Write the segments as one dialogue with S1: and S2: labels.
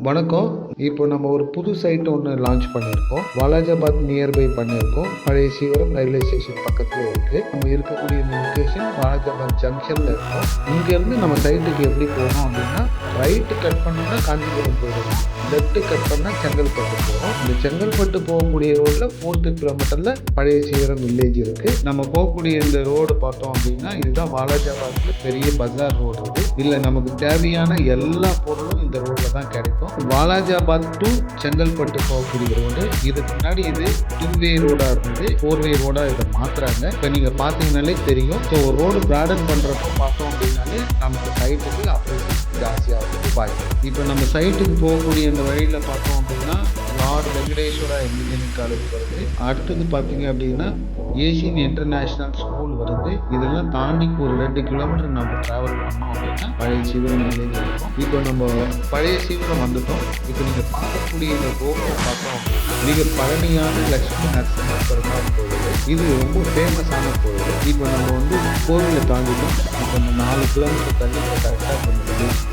S1: வணக்கம். இப்போ நம்ம ஒரு புது சைட் ஒன்று லான்ச் பண்ணியிருக்கோம். வாலாஜாபாத் நியர்பை பண்ணியிருக்கோம். பழைய சீவரம் ரயில்வே ஸ்டேஷன் பக்கத்தில் இருக்குது. நம்ம இருக்கக்கூடிய இந்த லொக்கேஷன் வாலாஜாபாத் ஜங்ஷனில் இருக்கோம். இங்கேருந்து நம்ம சைட்டுக்கு எப்படி போகணும் அப்படின்னா, ரைட்டு கட் பண்ணோம்னா காஞ்சிபுரம் போயிடணும், லெஃப்ட்டு கட் பண்ணால் செங்கல்பட்டு போகிறோம். இந்த செங்கல்பட்டு போகக்கூடிய ரோடில் 4 கிலோமீட்டரில் பழைய சீவரம் வில்லேஜ் இருக்குது. நம்ம போகக்கூடிய இந்த ரோடு பார்த்தோம் அப்படின்னா, இதுதான் வாலாஜாபாத்தில் பெரிய பஜார் ரோடு இருக்குது. இதில் நமக்கு தேவையான எல்லா பொருளும் இந்த ரோடில் தான் கிடைக்கும். வாலாஜாபாத் டு செங்கல்பட்டு போகக்கூடிய ரோடு. இதுக்கு முன்னாடி இது 2-வே ரோடாக இருந்தது, 4-வே ரோடாக இதை மாற்றுறாங்க. இப்போ நீங்கள் பார்த்தீங்கன்னாலே தெரியும். ஸோ ரோடு ப்ராடன் பண்ணுறப்போ பார்த்தோம் அப்படின்னாலே நமக்கு சைட்டுக்கு அப்ரேஷன் ஜாஸ்தியாக இருக்குது வாய்ப்பு. இப்போ நம்ம சைட்டுக்கு போகக்கூடிய இந்த வழியில் பார்த்தோம் அப்படின்னா லார்ட் வெங்கடேஸ்வரா இன்ஜினியரிங் காலேஜ் வருது. அடுத்தது பார்த்தீங்க அப்படின்னா ஏசியன் இன்டர்நேஷ்னல் ஸ்கூல் வருது. இதெல்லாம் தாண்டி ஒரு 2 கிலோமீட்டர் நம்ம ட்ராவல் பண்ணோம் அப்படின்னா பழைய சீவரம் வில்லேஜ் இருக்கும். இப்போ நம்ம பழைய சீவரம் வந்துட்டோம். இப்போ நீங்கள் பார்க்கக்கூடிய இந்த கோபுரம் பார்த்தோம் அப்படின்னா மிக பழமையான லட்சுமி நரசிம்ம பெருமாள் கோவில். இது ரொம்ப ஃபேமஸான கோவில். இப்போ நம்ம வந்து கோவிலை தாண்டிட்டோம். இப்போ இந்த 4 கிலோமீட்டர் தள்ளி கரெக்டாக கொஞ்சம் வில்லேஜ்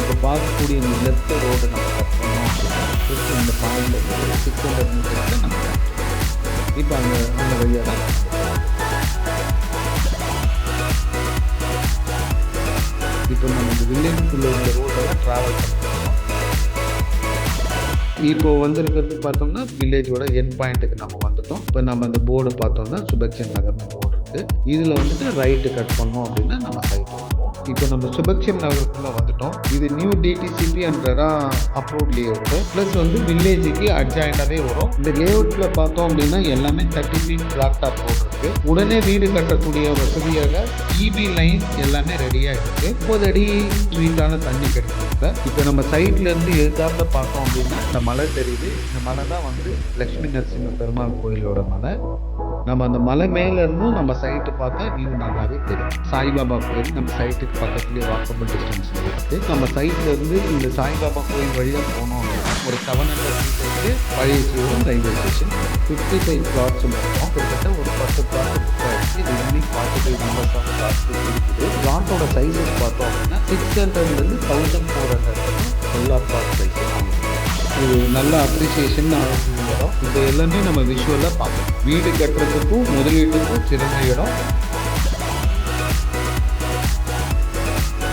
S1: இப்போ பார்க்கக்கூடிய இந்த லெஃப்ட் ரோடு நம்ம கட் பண்ணோம் அப்படின்னா இந்த பாயிண்ட் 600 மீட்டர்ஸில் நம்ம இப்போ அந்த வழியாக தான் இப்போ நம்ம இந்த வில்லேஜுக்குள்ள இந்த ரோடெல்லாம் ட்ராவல் பண்ணுறோம். இப்போ வந்துருக்கிறது பார்த்தோம்னா வில்லேஜோட என் பாயிண்ட்டுக்கு நம்ம வந்துட்டோம். இப்போ நம்ம அந்த போர்டு பார்த்தோம்னா சுபக்ஷன் நகர்னு போர்டு இருக்குது. இதில் வந்துட்டு ரைட்டு கட் பண்ணோம் அப்படின்னா நம்ம சைட் வருவோம். இப்போ நம்ம சுபக்ஷன் நகருக்குள்ளே வந்துட்டோம். இது new DTCP and RERA approved layout plus வந்து வில்லேஜுக்கு அட்ஜாயிண்டாகவே வரும். இந்த லேஅவுட்டில் பார்த்தோம் அப்படின்னா எல்லாமே 30 ஃபீட் பிளாக் டாப் ரோடு இருக்குது. உடனே வீடு கட்டக்கூடிய வசதியாக இபி லைன் எல்லாமே ரெடியாக இருக்குது. 30 அடி ஸ்வீட்டான தண்ணி கிடைக்குது. இப்போ நம்ம சைட்லேருந்து எதிர்த்தாப்புல பார்த்தோம் அப்படின்னா இந்த மலை தெரியுது. இந்த மலை தான் வந்து லட்சுமி நரசிம்ம பெருமாள் கோயிலோட மலை. நம்ம அந்த மலை மேலேருந்தும் நம்ம சைட்டு பார்த்தா வியூ நல்லாவே தெரியும். சாய்பாபா கோயில் நம்ம சைட்டுக்கு பக்கத்துலேயே வாக்கபிள் டிஸ்டன்ஸில் இருக்குது. நம்ம சைட்லேருந்து இந்த சாய்பாபா கோயில் வழியாக போனோம் அப்படின்னா ஒரு 700 மீட்டருக்கு பழைய சீவரம் ரயில்வே ஸ்டேஷன் 55 பிளாட்ஸ் இருக்கும். கிட்டத்தட்ட ஒரு 10 பிளாட் புக் ஆகிடுச்சு. இது இன்னைக்கு 45 மெம்பர்ஸான பிளாட்ஸ் இருக்குது. பிளாட்டோட சைஸஸ் பார்த்தோம் அப்படின்னா 600லேருந்து 1400 எல்லா பிளாட் சைஸும் இது நல்ல அப்ரிசியேஷன் வரும். இது எல்லாமே நம்ம விஷுவலாக பார்க்கணும். வீடு கட்டுறதுக்கும் முதலீட்டுக்கும் சிறந்த இடம்